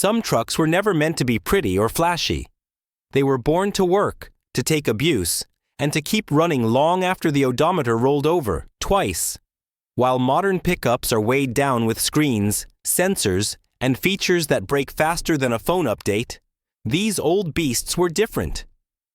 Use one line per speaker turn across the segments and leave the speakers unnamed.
Some trucks were never meant to be pretty or flashy. They were born to work, to take abuse, and to keep running long after the odometer rolled over, twice. While modern pickups are weighed down with screens, sensors, and features that break faster than a phone update, these old beasts were different.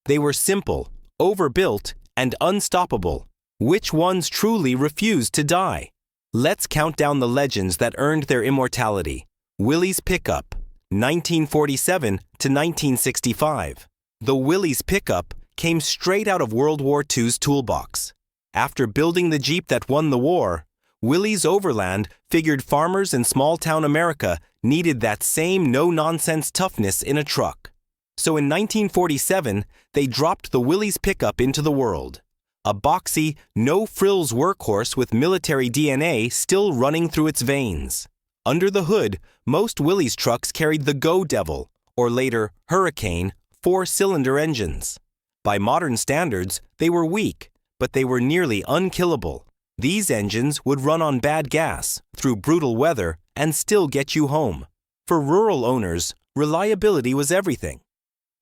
They were simple, overbuilt, and unstoppable. Which ones truly refused to die? Let's count down the legends that earned their immortality. Willys Pickup, 1947 to 1965. The Willys Pickup came straight out of World War II's toolbox. After building the Jeep that won the war, Willys Overland figured farmers in small-town America needed that same no-nonsense toughness in a truck. So in 1947, they dropped the Willys Pickup into the world. A boxy, no-frills workhorse with military DNA still running through its veins. Under the hood, most Willys trucks carried the Go Devil, or later Hurricane, 4-cylinder engines. By modern standards, they were weak, but they were nearly unkillable. These engines would run on bad gas, through brutal weather, and still get you home. For rural owners, reliability was everything.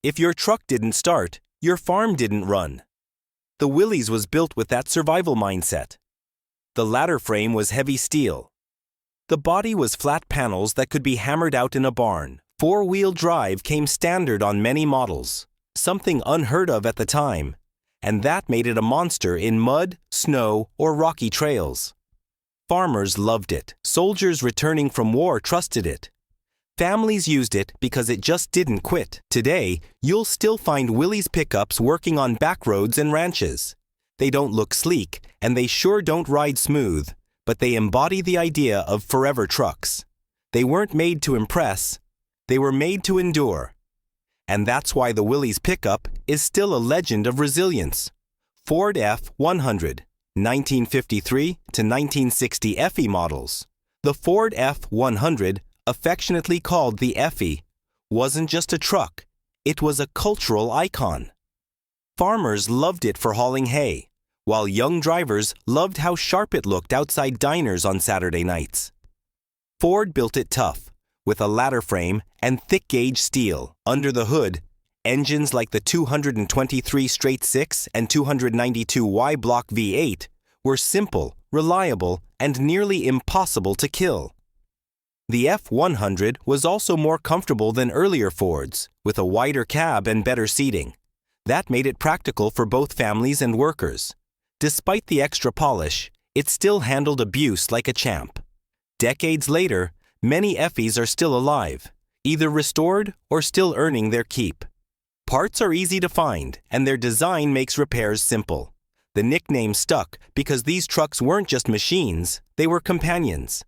If your truck didn't start, your farm didn't run. The Willys was built with that survival mindset. The ladder frame was heavy steel. The body was flat panels that could be hammered out in a barn. Four-wheel drive came standard on many models, something unheard of at the time, and that made it a monster in mud, snow, or rocky trails. Farmers loved it. Soldiers returning from war trusted it. Families used it because it just didn't quit. Today, you'll still find Willys pickups working on back roads and ranches. They don't look sleek, and they sure don't ride smooth, but they embody the idea of forever trucks. They weren't made to impress, they were made to endure. And that's why the Willys pickup is still a legend of resilience. Ford F-100, 1953 to 1960 FE models. The Ford F-100, affectionately called the FE, wasn't just a truck, it was a cultural icon. Farmers loved it for hauling hay, while young drivers loved how sharp it looked outside diners on Saturday nights. Ford built it tough, with a ladder frame and thick-gauge steel. Under the hood, engines like the 223 straight-six and 292 Y-block V8 were simple, reliable, and nearly impossible to kill. The F-100 was also more comfortable than earlier Fords, with a wider cab and better seating. That made it practical for both families and workers. Despite the extra polish, it still handled abuse like a champ. Decades later, many FEs are still alive, either restored or still earning their keep. Parts are easy to find, and their design makes repairs simple. The nickname stuck because these trucks weren't just machines, they were companions.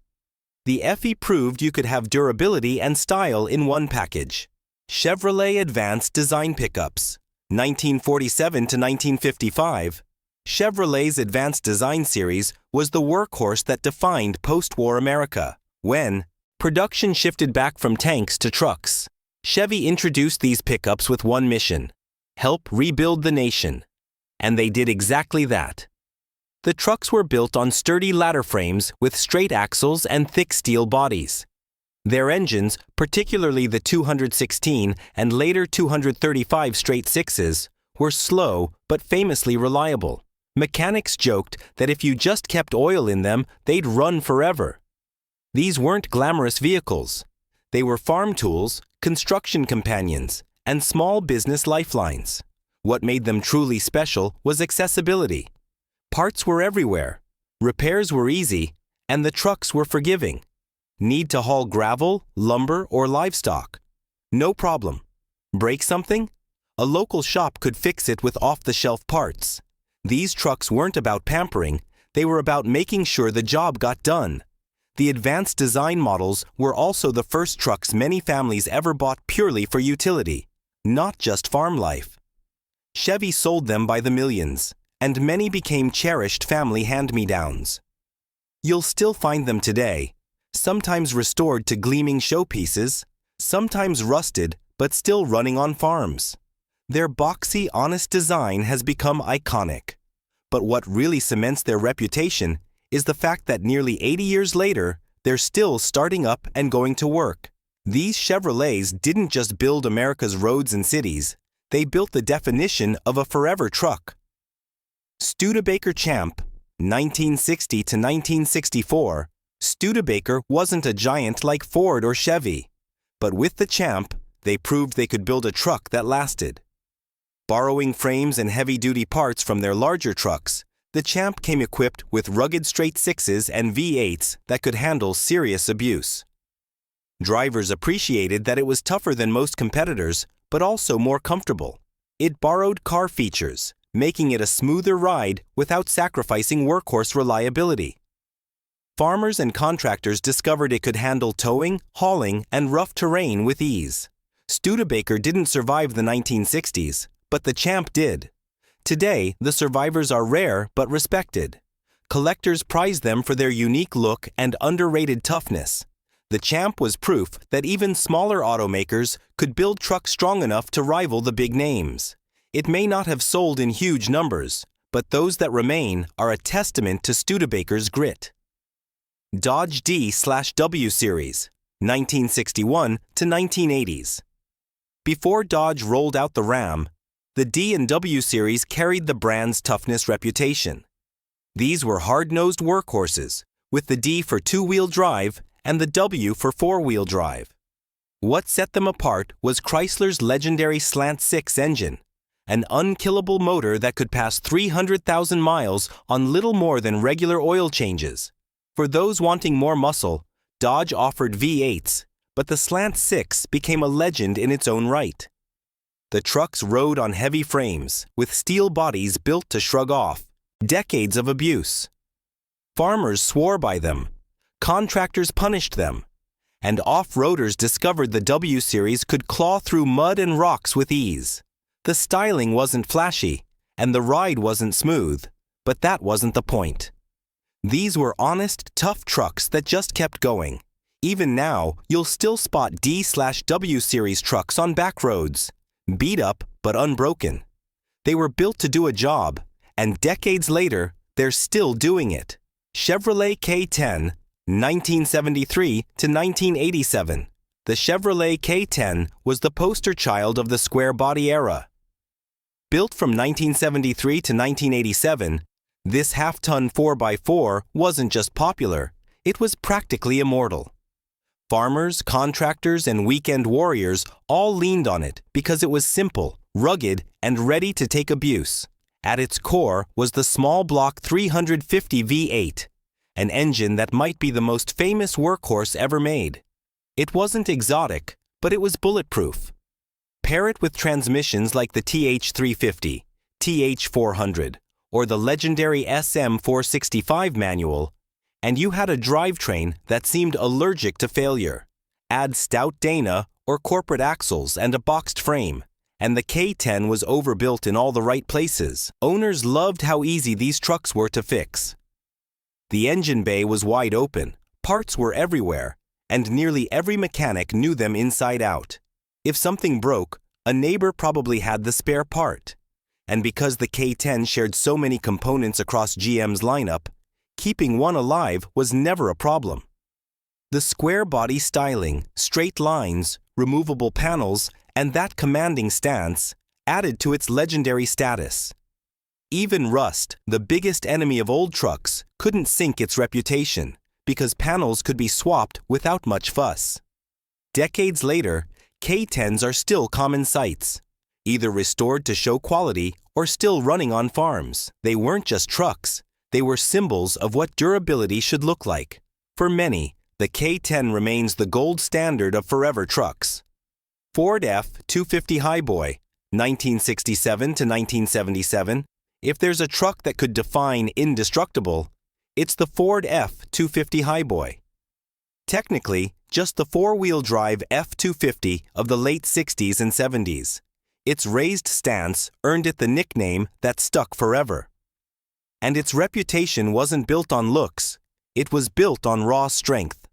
The FE proved you could have durability and style in one package. Chevrolet Advanced Design Pickups, 1947 to 1955. Chevrolet's Advanced Design Series was the workhorse that defined post-war America. When production shifted back from tanks to trucks, Chevy introduced these pickups with one mission: help rebuild the nation. And they did exactly that. The trucks were built on sturdy ladder frames with straight axles and thick steel bodies. Their engines, particularly the 216 and later 235 straight-sixes, were slow but famously reliable. Mechanics joked that if you just kept oil in them, they'd run forever. These weren't glamorous vehicles. They were farm tools, construction companions, and small business lifelines. What made them truly special was accessibility. Parts were everywhere, repairs were easy, and the trucks were forgiving. Need to haul gravel, lumber, or livestock? No problem. Break something? A local shop could fix it with off-the-shelf parts. These trucks weren't about pampering, they were about making sure the job got done. The advanced design models were also the first trucks many families ever bought purely for utility, not just farm life. Chevy sold them by the millions, and many became cherished family hand-me-downs. You'll still find them today, sometimes restored to gleaming showpieces, sometimes rusted but still running on farms. Their boxy, honest design has become iconic. But what really cements their reputation is the fact that nearly 80 years later, they're still starting up and going to work. These Chevrolets didn't just build America's roads and cities, they built the definition of a forever truck. Studebaker Champ, 1960 to 1964. Studebaker wasn't a giant like Ford or Chevy, but with the Champ, they proved they could build a truck that lasted. Borrowing frames and heavy-duty parts from their larger trucks, the Champ came equipped with rugged straight sixes and V8s that could handle serious abuse. Drivers appreciated that it was tougher than most competitors, but also more comfortable. It borrowed car features, making it a smoother ride without sacrificing workhorse reliability. Farmers and contractors discovered it could handle towing, hauling, and rough terrain with ease. Studebaker didn't survive the 1960s, but the Champ did. Today, the survivors are rare but respected. Collectors prize them for their unique look and underrated toughness. The Champ was proof that even smaller automakers could build trucks strong enough to rival the big names. It may not have sold in huge numbers, but those that remain are a testament to Studebaker's grit. Dodge D/W Series, 1961 to 1980s. Before Dodge rolled out the Ram, the D and W Series carried the brand's toughness reputation. These were hard-nosed workhorses, with the D for two-wheel drive and the W for four-wheel drive. What set them apart was Chrysler's legendary Slant 6 engine, an unkillable motor that could pass 300,000 miles on little more than regular oil changes. For those wanting more muscle, Dodge offered V8s, but the Slant 6 became a legend in its own right. The trucks rode on heavy frames, with steel bodies built to shrug off. Decades of abuse. Farmers swore by them. Contractors punished them. And off-roaders discovered the W Series could claw through mud and rocks with ease. The styling wasn't flashy, and the ride wasn't smooth, but that wasn't the point. These were honest, tough trucks that just kept going. Even now, you'll still spot D/W Series trucks on back roads. Beat up, but unbroken. They were built to do a job, and decades later, they're still doing it. Chevrolet K10, 1973 to 1987. The Chevrolet K10 was the poster child of the square body era. Built from 1973 to 1987, this half-ton 4x4 wasn't just popular, it was practically immortal. Farmers, contractors, and weekend warriors all leaned on it because it was simple, rugged, and ready to take abuse. At its core was the small block 350 V8, an engine that might be the most famous workhorse ever made. It wasn't exotic, but it was bulletproof. Pair it with transmissions like the TH350, TH400, or the legendary SM465 manual, and you had a drivetrain that seemed allergic to failure. Add stout Dana or corporate axles and a boxed frame, and the K10 was overbuilt in all the right places. Owners loved how easy these trucks were to fix. The engine bay was wide open, parts were everywhere, and nearly every mechanic knew them inside out. If something broke, a neighbor probably had the spare part. And because the K10 shared so many components across GM's lineup, keeping one alive was never a problem. The square body styling, straight lines, removable panels, and that commanding stance added to its legendary status. Even rust, the biggest enemy of old trucks, couldn't sink its reputation because panels could be swapped without much fuss. Decades later, K10s are still common sights, either restored to show quality or still running on farms. They weren't just trucks, they were symbols of what durability should look like. For many, the K10 remains the gold standard of forever trucks. Ford F-250 Highboy, 1967 to 1977. If there's a truck that could define indestructible, it's the Ford F-250 Highboy. Technically, just the four-wheel drive F-250 of the late 60s and 70s. Its raised stance earned it the nickname that stuck forever. And its reputation wasn't built on looks, it was built on raw strength.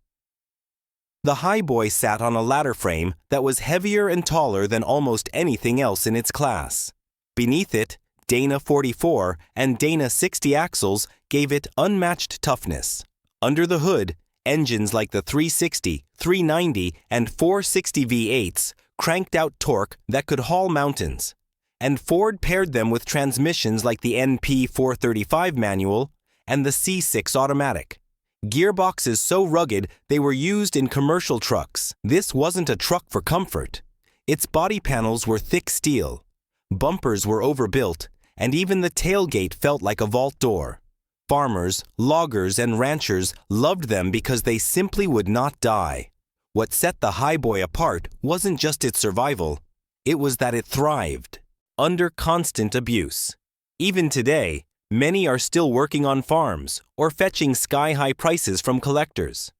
The Highboy sat on a ladder frame that was heavier and taller than almost anything else in its class. Beneath it, Dana 44 and Dana 60 axles gave it unmatched toughness. Under the hood, Engines like the 360, 390, and 460 V8s cranked out torque that could haul mountains, and Ford paired them with transmissions like the NP 435 manual and the C6 automatic. Gearboxes so rugged they were used in commercial trucks. This wasn't a truck for comfort. Its body panels were thick steel, bumpers were overbuilt, and even the tailgate felt like a vault door. Farmers, loggers, and ranchers loved them because they simply would not die. What set the highboy apart wasn't just its survival, it was that it thrived under constant abuse. Even today, many are still working on farms or fetching sky-high prices from collectors.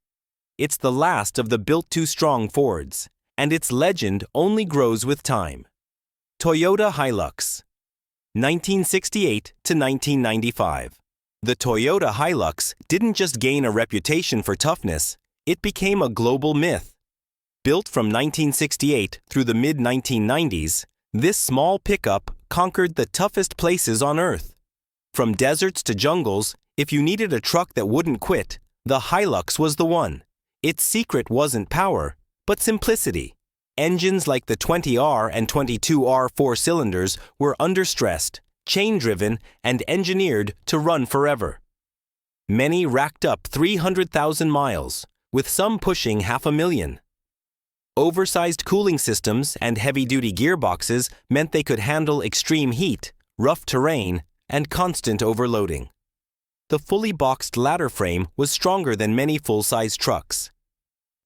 It's the last of the built-too-strong Fords, and its legend only grows with time. Toyota Hilux, 1968 to 1995. The Toyota Hilux didn't just gain a reputation for toughness, it became a global myth. Built from 1968 through the mid-1990s, this small pickup conquered the toughest places on Earth. From deserts to jungles, if you needed a truck that wouldn't quit, the Hilux was the one. Its secret wasn't power, but simplicity. Engines like the 20R and 22R four-cylinders were understressed, chain-driven, and engineered to run forever. Many racked up 300,000 miles, with some pushing 500,000. Oversized cooling systems and heavy-duty gearboxes meant they could handle extreme heat, rough terrain, and constant overloading. The fully boxed ladder frame was stronger than many full-size trucks.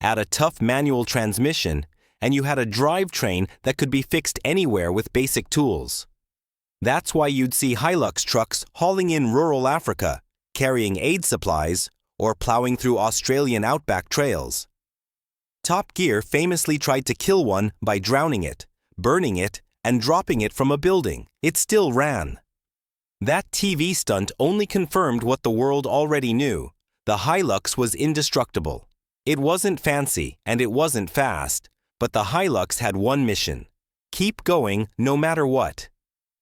Add a tough manual transmission, and you had a drivetrain that could be fixed anywhere with basic tools. That's why you'd see Hilux trucks hauling in rural Africa, carrying aid supplies, or plowing through Australian outback trails. Top Gear famously tried to kill one by drowning it, burning it, and dropping it from a building. It still ran. That TV stunt only confirmed what the world already knew. The Hilux was indestructible. It wasn't fancy and it wasn't fast, but the Hilux had one mission: keep going no matter what.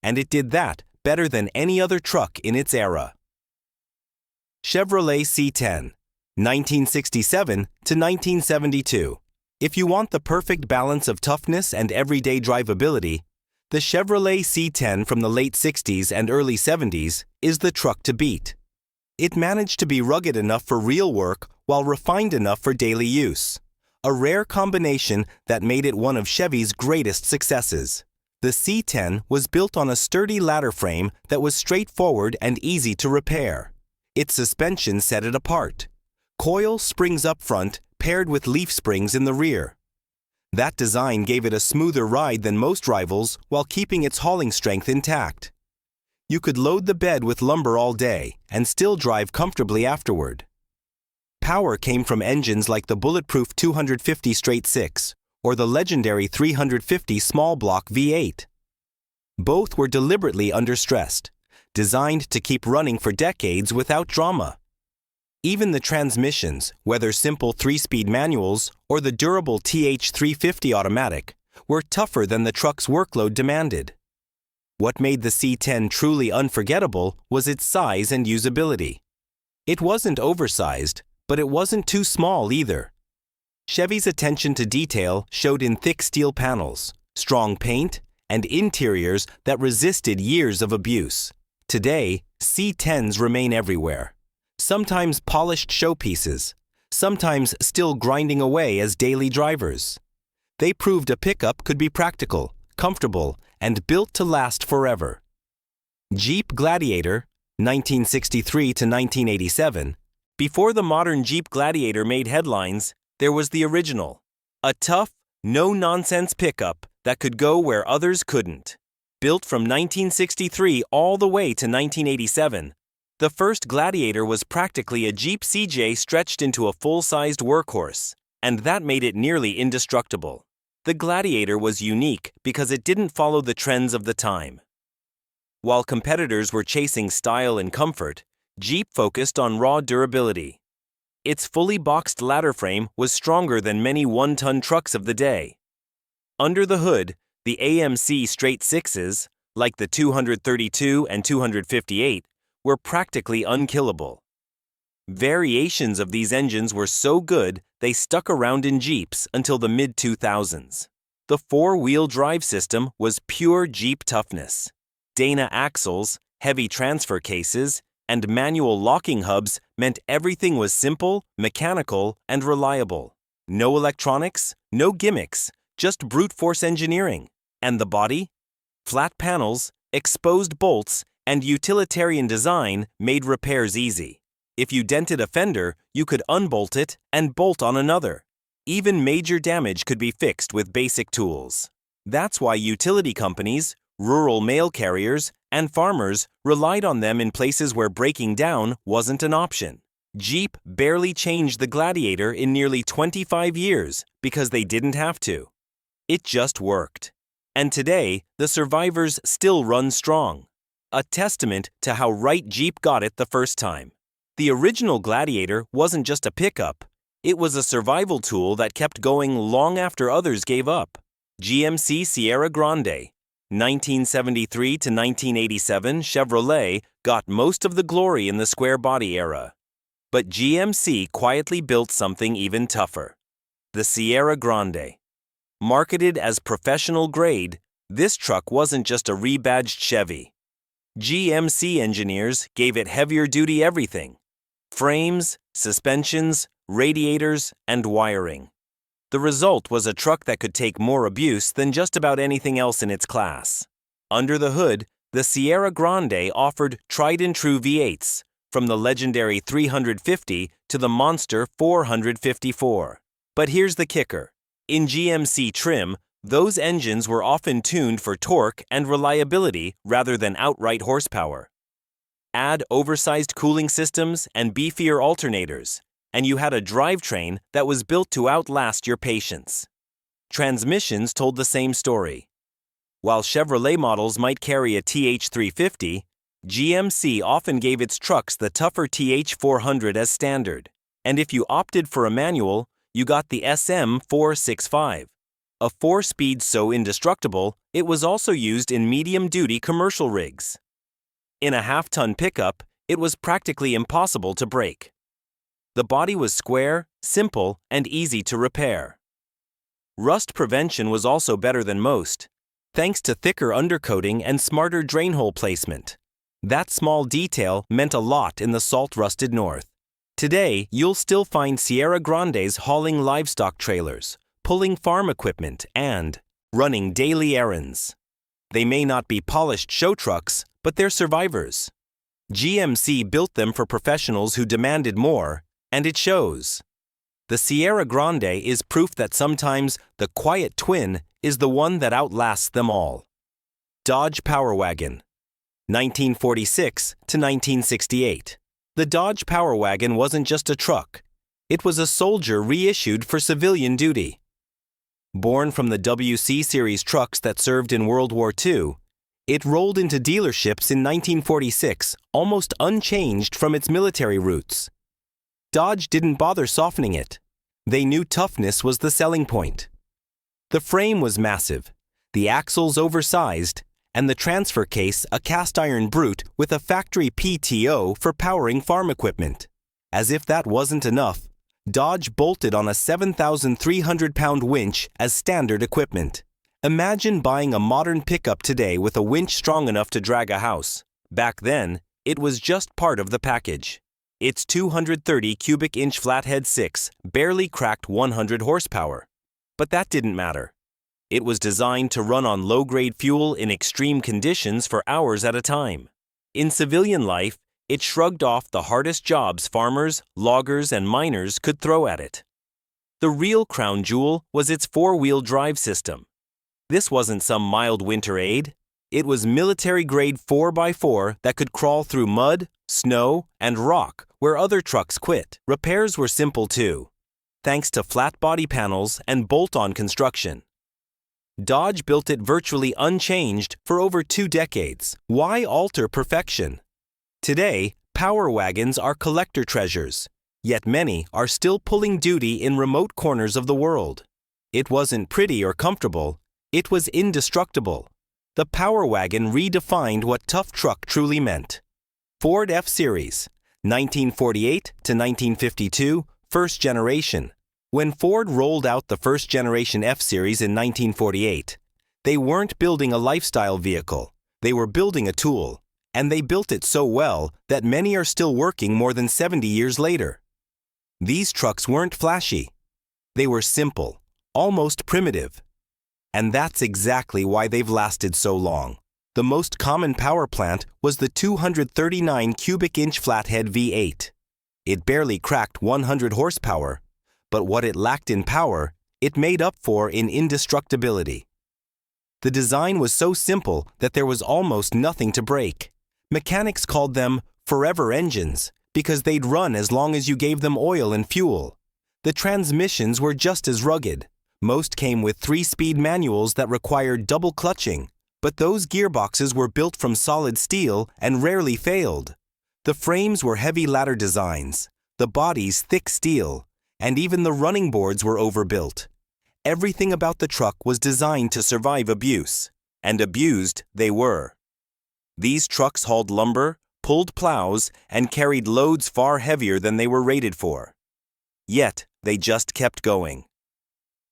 And it did that better than any other truck in its era. Chevrolet C10, 1967 to 1972. If you want the perfect balance of toughness and everyday drivability, the Chevrolet C10 from the late 60s and early 70s is the truck to beat. It managed to be rugged enough for real work while refined enough for daily use, a rare combination that made it one of Chevy's greatest successes. The C10 was built on a sturdy ladder frame that was straightforward and easy to repair. Its suspension set it apart. Coil springs up front paired with leaf springs in the rear. That design gave it a smoother ride than most rivals while keeping its hauling strength intact. You could load the bed with lumber all day and still drive comfortably afterward. Power came from engines like the bulletproof 250 straight-six or the legendary 350 small block V8. Both were deliberately understressed, designed to keep running for decades without drama. Even the transmissions, whether simple 3-speed manuals or the durable TH350 automatic, were tougher than the truck's workload demanded. What made the C10 truly unforgettable was its size and usability. It wasn't oversized, but it wasn't too small either. Chevy's attention to detail showed in thick steel panels, strong paint, and interiors that resisted years of abuse. Today, C10s remain everywhere. Sometimes polished showpieces, sometimes still grinding away as daily drivers. They proved a pickup could be practical, comfortable, and built to last forever. Jeep Gladiator, 1963 to 1987. Before the modern Jeep Gladiator made headlines, there was the original, a tough, no-nonsense pickup that could go where others couldn't. Built from 1963 all the way to 1987, the first Gladiator was practically a Jeep CJ stretched into a full-sized workhorse, and that made it nearly indestructible. The Gladiator was unique because it didn't follow the trends of the time. While competitors were chasing style and comfort, Jeep focused on raw durability. Its fully boxed ladder frame was stronger than many one-ton trucks of the day. Under the hood, the AMC straight-sixes, like the 232 and 258, were practically unkillable. Variations of these engines were so good they stuck around in Jeeps until the mid-2000s. The four-wheel drive system was pure Jeep toughness. Dana axles, heavy transfer cases, and manual locking hubs meant everything was simple, mechanical, and reliable. No electronics, no gimmicks, just brute force engineering. And the body? Flat panels, exposed bolts, and utilitarian design made repairs easy. If you dented a fender, you could unbolt it and bolt on another. Even major damage could be fixed with basic tools. That's why utility companies, rural mail carriers, and farmers relied on them in places where breaking down wasn't an option. Jeep barely changed the Gladiator in nearly 25 years because they didn't have to. It just worked. And today, the survivors still run strong. A testament to how right Jeep got it the first time. The original Gladiator wasn't just a pickup. It was a survival tool that kept going long after others gave up. GMC Sierra Grande. 1973 to 1987, Chevrolet got most of the glory in the square body era. But GMC quietly built something even tougher. The Sierra Grande. Marketed as professional grade, this truck wasn't just a rebadged Chevy. GMC engineers gave it heavier-duty everything: frames, suspensions, radiators, and wiring. The result was a truck that could take more abuse than just about anything else in its class. Under the hood, the Sierra Grande offered tried-and-true V8s, from the legendary 350 to the monster 454. But here's the kicker. In GMC trim, those engines were often tuned for torque and reliability rather than outright horsepower. Add oversized cooling systems and beefier alternators, and you had a drivetrain that was built to outlast your patience. Transmissions told the same story. While Chevrolet models might carry a TH350, GMC often gave its trucks the tougher TH400 as standard. And if you opted for a manual, you got the SM465, a 4-speed so indestructible it was also used in medium-duty commercial rigs. In a half-ton pickup, it was practically impossible to break. The body was square, simple, and easy to repair. Rust prevention was also better than most, thanks to thicker undercoating and smarter drain hole placement. That small detail meant a lot in the salt-rusted north. Today, you'll still find Sierra Grandes hauling livestock trailers, pulling farm equipment, and running daily errands. They may not be polished show trucks, but they're survivors. GMC built them for professionals who demanded more, and it shows. The Sierra Grande is proof that sometimes the quiet twin is the one that outlasts them all. Dodge Power Wagon. 1946 to 1968. The Dodge Power Wagon wasn't just a truck. It was a soldier reissued for civilian duty. Born from the WC series trucks that served in World War II, it rolled into dealerships in 1946 almost unchanged from its military roots. Dodge didn't bother softening it. They knew toughness was the selling point. The frame was massive, the axles oversized, and the transfer case a cast-iron brute with a factory PTO for powering farm equipment. As if that wasn't enough, Dodge bolted on a 7,300-pound winch as standard equipment. Imagine buying a modern pickup today with a winch strong enough to drag a house. Back then, it was just part of the package. Its 230 cubic inch flathead 6 barely cracked 100 horsepower. But that didn't matter. It was designed to run on low-grade fuel in extreme conditions for hours at a time. In civilian life, it shrugged off the hardest jobs farmers, loggers, and miners could throw at it. The real crown jewel was its four-wheel drive system. This wasn't some mild winter aid. It was military-grade 4x4 that could crawl through mud, snow, and rock where other trucks quit. Repairs were simple too, thanks to flat body panels and bolt-on construction. Dodge built it virtually unchanged for over 2 decades. Why alter perfection? Today, power wagons are collector treasures, yet many are still pulling duty in remote corners of the world. It wasn't pretty or comfortable, it was indestructible. The Power Wagon redefined what tough truck truly meant. Ford F-Series, 1948 to 1952, first generation. When Ford rolled out the first generation F-Series in 1948, they weren't building a lifestyle vehicle, they were building a tool, and they built it so well that many are still working more than 70 years later. These trucks weren't flashy. They were simple, almost primitive. And that's exactly why they've lasted so long. The most common power plant was the 239 cubic inch flathead V8. It barely cracked 100 horsepower, but what it lacked in power, it made up for in indestructibility. The design was so simple that there was almost nothing to break. Mechanics called them forever engines because they'd run as long as you gave them oil and fuel. The transmissions were just as rugged. Most came with 3-speed manuals that required double clutching, but those gearboxes were built from solid steel and rarely failed. The frames were heavy ladder designs, the bodies thick steel, and even the running boards were overbuilt. Everything about the truck was designed to survive abuse, and abused they were. These trucks hauled lumber, pulled plows, and carried loads far heavier than they were rated for. Yet, they just kept going.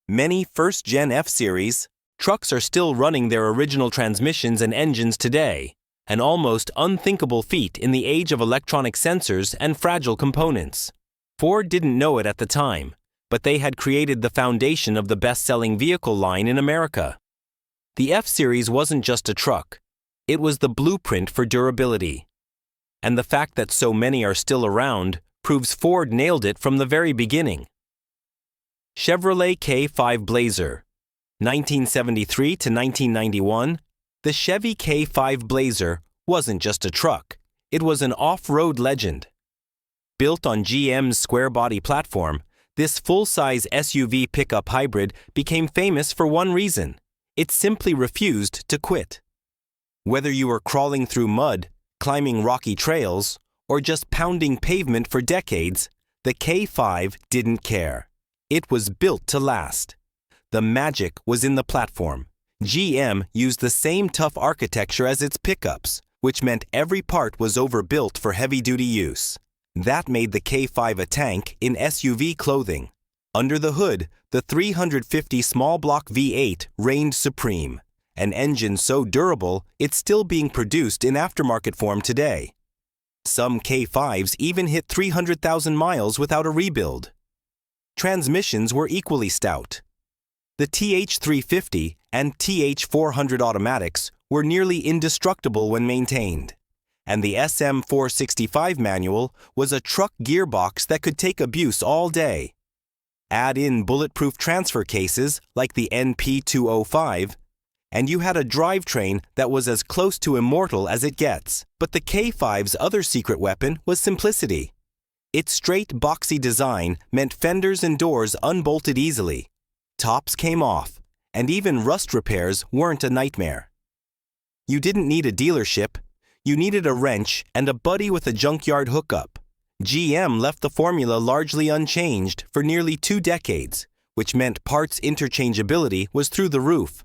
Many first-gen F-Series trucks are still running their original transmissions and engines today, an almost unthinkable feat in the age of electronic sensors and fragile components. Ford didn't know it at the time, but they had created the foundation of the best-selling vehicle line in America. The F-Series wasn't just a truck, it was the blueprint for durability. And the fact that so many are still around proves Ford nailed it from the very beginning. Chevrolet K5 Blazer. 1973 to 1991, the Chevy K5 Blazer wasn't just a truck, it was an off-road legend. Built on GM's square-body platform, this full-size SUV pickup hybrid became famous for one reason: it simply refused to quit. Whether you were crawling through mud, climbing rocky trails, or just pounding pavement for decades, the K5 didn't care. It was built to last. The magic was in the platform. GM used the same tough architecture as its pickups, which meant every part was overbuilt for heavy-duty use. That made the K5 a tank in SUV clothing. Under the hood, the 350 small block V8 reigned supreme, an engine so durable it's still being produced in aftermarket form today. Some K5s even hit 300,000 miles without a rebuild. Transmissions were equally stout. The TH350 and TH400 automatics were nearly indestructible when maintained, and the SM465 manual was a truck gearbox that could take abuse all day. Add in bulletproof transfer cases like the NP205, and you had a drivetrain that was as close to immortal as it gets. But the K5's other secret weapon was simplicity. Its straight, boxy design meant fenders and doors unbolted easily. Tops came off, and even rust repairs weren't a nightmare. You didn't need a dealership. You needed a wrench and a buddy with a junkyard hookup. GM left the formula largely unchanged for nearly 2 decades, which meant parts interchangeability was through the roof.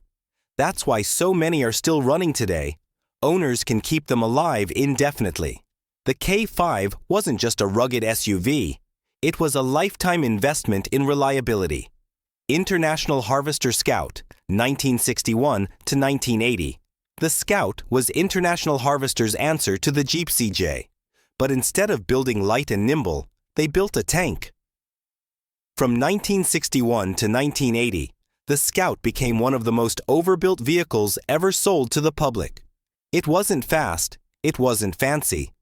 That's why so many are still running today. Owners can keep them alive indefinitely. The K5 wasn't just a rugged SUV. It was a lifetime investment in reliability. International Harvester Scout, 1961 to 1980. The Scout was International Harvester's answer to the Jeep CJ. But instead of building light and nimble, they built a tank. From 1961 to 1980, the Scout became one of the most overbuilt vehicles ever sold to the public. It wasn't fast, it wasn't fancy,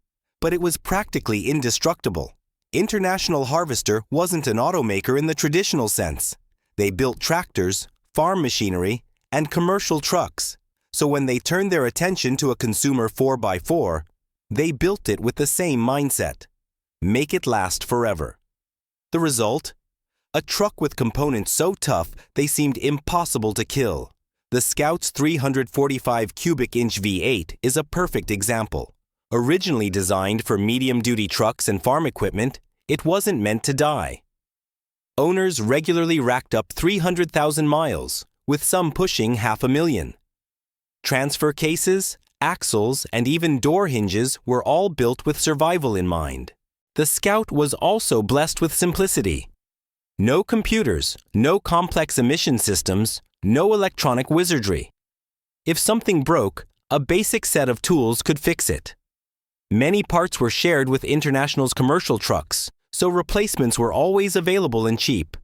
but it was practically indestructible. International Harvester wasn't an automaker in the traditional sense. They built tractors, farm machinery, and commercial trucks. So when they turned their attention to a consumer 4x4, they built it with the same mindset: make it last forever. The result? A truck with components so tough they seemed impossible to kill. The Scout's 345 cubic inch V8 is a perfect example. Originally designed for medium-duty trucks and farm equipment, it wasn't meant to die. Owners regularly racked up 300,000 miles, with some pushing 500,000. Transfer cases, axles, and even door hinges were all built with survival in mind. the Scout was also blessed with simplicity. No computers, no complex emission systems, no electronic wizardry. If something broke, a basic set of tools could fix it. Many parts were shared with International's commercial trucks, so replacements were always available and cheap.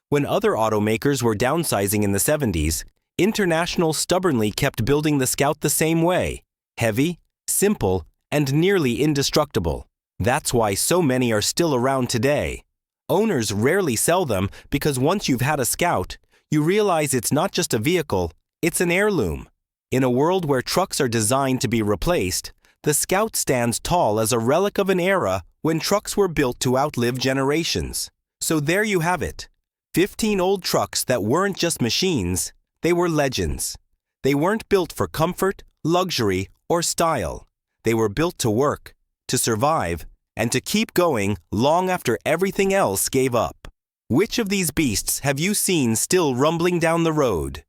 When other automakers were downsizing in the 70s, International stubbornly kept building the Scout the same way: heavy, simple, and nearly indestructible. That's why so many are still around today. Owners rarely sell them because once you've had a Scout, you realize it's not just a vehicle, it's an heirloom. In a world where trucks are designed to be replaced, the Scout stands tall as a relic of an era when trucks were built to outlive generations. So there you have it. 15 old trucks that weren't just machines, they were legends. They weren't built for comfort, luxury, or style. They were built to work, to survive, and to keep going long after everything else gave up. Which of these beasts have you seen still rumbling down the road?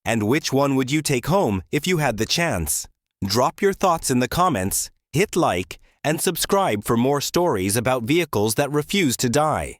And which one would you take home if you had the chance? Drop your thoughts in the comments, hit like, and subscribe for more stories about vehicles that refuse to die.